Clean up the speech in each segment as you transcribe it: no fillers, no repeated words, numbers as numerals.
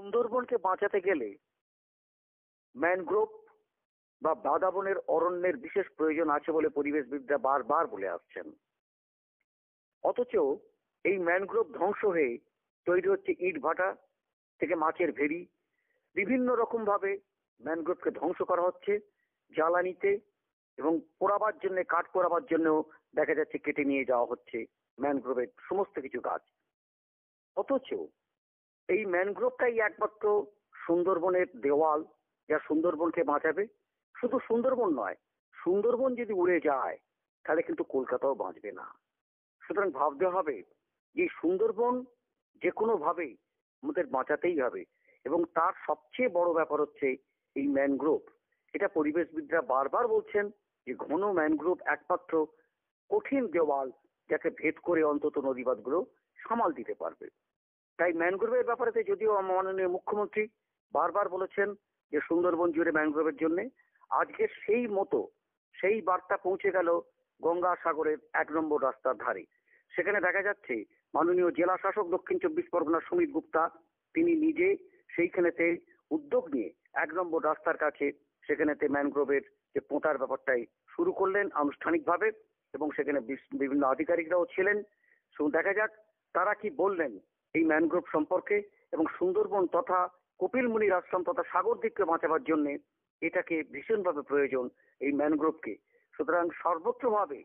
সুন্দরবনকে বাঁচাতে গেলে ম্যানগ্রোভ বা বাদাবনের অরণ্যের বিশেষ প্রয়োজন আছে বলে পরিবেশবিদরা বারবার বলে আসছেন। অথচ এই ম্যানগ্রোভ ধ্বংস হয়ে তৈরি হচ্ছে ইট ভাটা থেকে মাছের ভেড়ি। বিভিন্ন রকম ভাবে ম্যানগ্রোভকে ধ্বংস করা হচ্ছে জ্বালানিতে, এবং পোড়াবার জন্য, কাঠ পোড়াবার জন্য দেখা যাচ্ছে কেটে নিয়ে যাওয়া হচ্ছে ম্যানগ্রোভের সমস্ত কিছু গাছ। অথচ এই ম্যানগ্রোভটাই একমাত্র সুন্দরবনের দেওয়াল, যা সুন্দরবনকে বাঁচাবে। শুধু সুন্দরবন নয়, সুন্দরবন যদি উড়ে যায় তাহলে কিন্তু কলকাতাও বাঁচবে না। সুতরাং ভাবতে হবে যে সুন্দরবন যে কোনো ভাবেই আমাদের বাঁচাতেই হবে, এবং তার সবচেয়ে বড় ব্যাপার হচ্ছে এই ম্যানগ্রোভ। এটা পরিবেশবিদরা বারবার বলছেন যে ঘন ম্যানগ্রোভ একমাত্র কঠিন দেওয়াল, যাকে ভেদ করে অন্তত নদীবাদগুলো সামাল দিতে পারবে। তাই ম্যানগ্রোভের ব্যাপারে যদিও মাননীয় মুখ্যমন্ত্রী বারবার বলেছেন যে সুন্দরবন জুড়ে ম্যানগ্রোভের জন্য, আজকে সেই মতো সেই বার্তা পৌঁছে গেল গঙ্গাসাগরের 1 নম্বর রাস্তার ধারে। সেখানে দেখা যাচ্ছে মাননীয় জেলা শাসক দক্ষিণ 24 পরগনা সুমিত গুপ্তা তিনি নিজে সেইখানেতে উদ্যোগ নিয়ে 1 নম্বর রাস্তার কাছে সেখানেতে ম্যানগ্রোভের যে পোঁতার ব্যাপারটাই শুরু করলেন আনুষ্ঠানিকভাবে, এবং সেখানে বিভিন্ন আধিকারিকরাও ছিলেন। দেখা যাক তারা কি বললেন এই ম্যানগ্রোভ সম্পর্কে, এবং সুন্দরবন তথা কপিল মুনির আশ্রম তথা সাগর দ্বীপকে বাঁচাবার জন্য এটাকে ভীষণভাবে প্রয়োজন এই ম্যানগ্রোভকে। সুতরাং সর্বত্রভাবে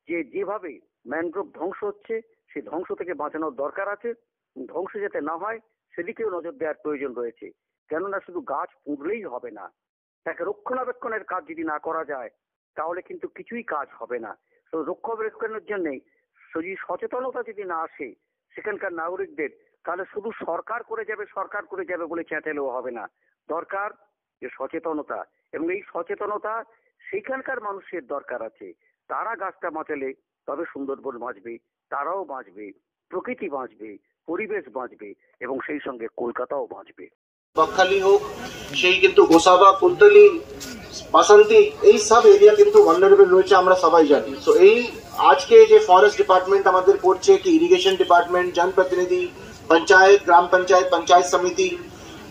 যেভাবে ম্যানগ্রোভ ধ্বংস হচ্ছে সেই ধ্বংস থেকে বাঁচানোর দরকার আছে। ধ্বংস যাতে না হয় সেদিকেও নজর দেওয়ার প্রয়োজন রয়েছে। কেননা শুধু গাছ পুঁতলেই হবে না, তাকে রক্ষণাবেক্ষণের কাজ যদি না করা যায় তাহলে কিন্তু কিছুই কাজ হবে না। তো রক্ষণাবেক্ষণের জন্যে যদি সচেতনতা যদি না আসে সেখানকার নাগরিকদের, তাহলে শুধু সরকার করে যাবে বলে চেঁচালেও হবে না। দরকার যে সচেতনতা, এবং এই সচেতনতা সেইখানকার মানুষের দরকার আছে। তারা গাছটা বাঁচালে তবে সুন্দরবন বাঁচবে, তারাও বাঁচবে, প্রকৃতি বাঁচবে, পরিবেশ বাঁচবে, এবং সেই সঙ্গে কলকাতাও বাঁচবে। বকখালি হোক, সেই কিন্তু গোসাবা, কুলতলি, বাসন্তী, এই সব এরিয়া কিন্তু ভালনারেবল রয়েছে, আমরা সবাই জানি। তো এই আজকে যে ফরেস্ট ডিপার্টমেন্ট আমাদের করছে, কি ইরিগেশন ডিপার্টমেন্ট, জনপ্রতিনিধি, পঞ্চায়েত, গ্রাম পঞ্চায়েত, পঞ্চায়েত সমিতি,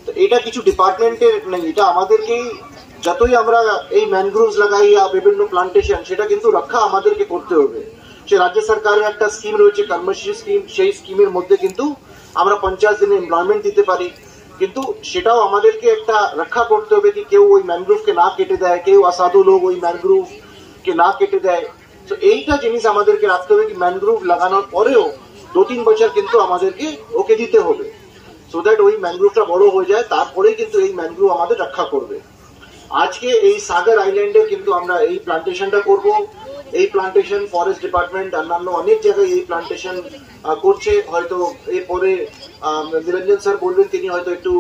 তো এটা কিছু ডিপার্টমেন্টের নেই, এটা আমাদেরকেই যতই আমরা এই ম্যানগ্রোভস লাগাই বা বিভিন্ন প্লান্টেশন, সেটা কিন্তু রক্ষা আমাদেরকে করতে হবে। সে রাজ্য সরকারের একটা স্কিম রয়েছে কর্মশ্রী স্কিম, সেই স্কিমের মধ্যে কিন্তু আমরা 50 দিনে এমপ্লয়মেন্ট দিতে পারি, কিন্তু সেটাও আমাদেরকে একটা রক্ষা করতে হবে কি কেউ ওই ম্যানগ্রোভকে না কেটে দেয়, কেউ অসাধু লোক ওই ম্যানগ্রোভকে না কেটে দেয়। তো এইটা জিনিস আমাদেরকে রাখতে হবে কি ম্যানগ্রোভ লাগানোর পরেও 2-3 বছর কিন্তু আমাদেরকে ওকে দিতে হবে, সো দ্যাট ওই ম্যানগ্রোভটা বড় হয়ে যায়, তারপরেই কিন্তু এই ম্যানগ্রোভ আমাদের রক্ষা করবে। আজকে এই সাগর আইল্যান্ডে কিন্তু আমরা এই প্লান্টেশনটা করব। এই প্লান্টেশন ফরেস্ট ডিপার্টমেন্ট অন্যান্য অনেক জায়গায় এই প্লান্টেশন করছে। হয়তো এরপরে নিরঞ্জন স্যার বলবেন, তিনি হয়তো একটু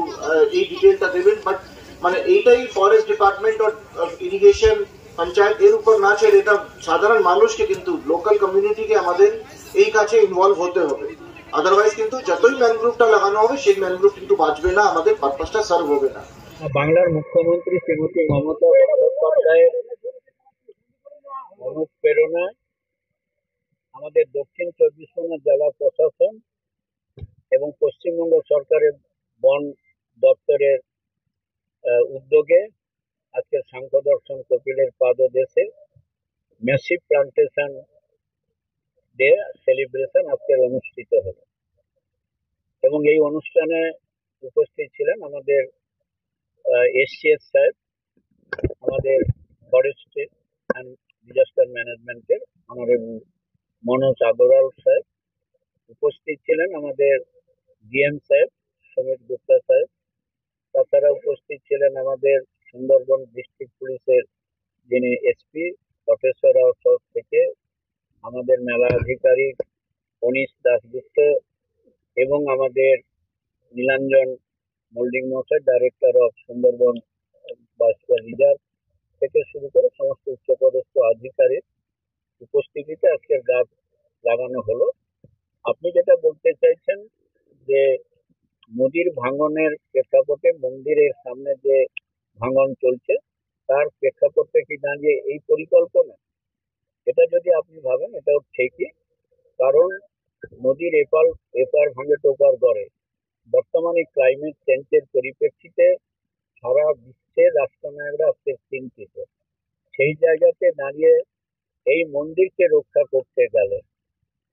এই ডিটেলটা দেবেন, বাট মানে এইটাই ফরেস্ট ডিপার্টমেন্ট আর ইরিগেশন পঞ্চায়েত এর উপর না ছেড়ে এটা সাধারণ মানুষকে কিন্তু লোকাল কমিউনিটিকে আমাদের এই কাজে ইনভলভ হতে হবে। আদারওয়াইজ কিন্তু যতই ম্যানগ্রোভটা লাগানো হবে সেই ম্যানগ্রোভ কিন্তু বাঁচবে না, আমাদের পারপাসটা সার্ভ হবে না। বাংলার মুখ্যমন্ত্রী শ্রীমতী মমতা বন্দ্যোপাধ্যায়ের অনুপ্রেরণায় আমাদের দক্ষিণ 24 পরগনা জেলা প্রশাসন এবং পশ্চিমবঙ্গ সরকারের বন দপ্তরের উদ্যোগে আজকে সাংখ্য দর্শন কপিলের পাদদেশে ম্যাসিভ প্লান্টেশন ডে সেলিব্রেশন আজকের অনুষ্ঠিত হলো, এবং এই অনুষ্ঠানে উপস্থিত ছিলেন আমাদের এসসিএস সাহেব, আমাদের ফরেস্ট্রি অ্যান্ড ডিজাস্টার ম্যানেজমেন্টের অনারেবল মনোজ আগরওয়াল সাহেব, উপস্থিত ছিলেন আমাদের ডিএম সাহেব সুমিত গুপ্তা সাহেব, তাছাড়া উপস্থিত ছিলেন আমাদের সুন্দরবন ডিস্ট্রিক্ট পুলিশের যিনি এসপি কটেশ্বর রাও থেকে আমাদের মেলা আধিকারিক অনিশ দাসগুপ্ত, এবং আমাদের নীলাঞ্জন মল্লিক মহাশয়, director of Sundarban biosphere reserve থেকে শুরু করে সমস্ত উচ্চপদস্থ আধিকারিক উপস্থিতিতে আজকের গাছ লাগানো হলো। আপনি যেটা বলতে চাইছেন যে নদীর ভাঙনের প্রেক্ষাপটে মন্দিরের সামনে যে ভাঙন চলছে তার প্রেক্ষাপটে কি দাঁড়িয়ে এই পরিকল্পনা, এটা যদি আপনি ভাবেন এটাও ঠিকই, কারণ নদীর এপার ভাঙে টোপার গড়ে, বর্তমানে ক্লাইমেট চেঞ্জের পরিপ্রেক্ষিতে সারা বিশ্বের রাষ্ট্রনায়করা আজকে চিন্তিত। সেই জায়গাতে দাঁড়িয়ে এই মন্দিরকে রক্ষা করতে গেলে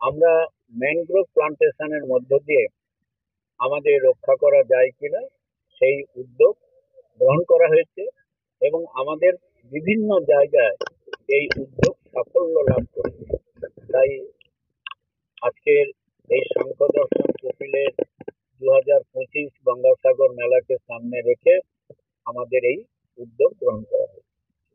আমরা ম্যানগ্রোভ প্লান্টেশনের মধ্য দিয়ে আমাদের রক্ষা করা যায় কিনা সেই উদ্যোগ গ্রহণ করা হয়েছে এবং আমাদের বিভিন্ন জায়গায় এই উদ্যোগ সাফল্য লাভ করেছে। তাই আজকের এই শঙ্খ দর্শন কপিলের 2025 গঙ্গাসাগর মেলাকে সামনে রেখে আমাদের এই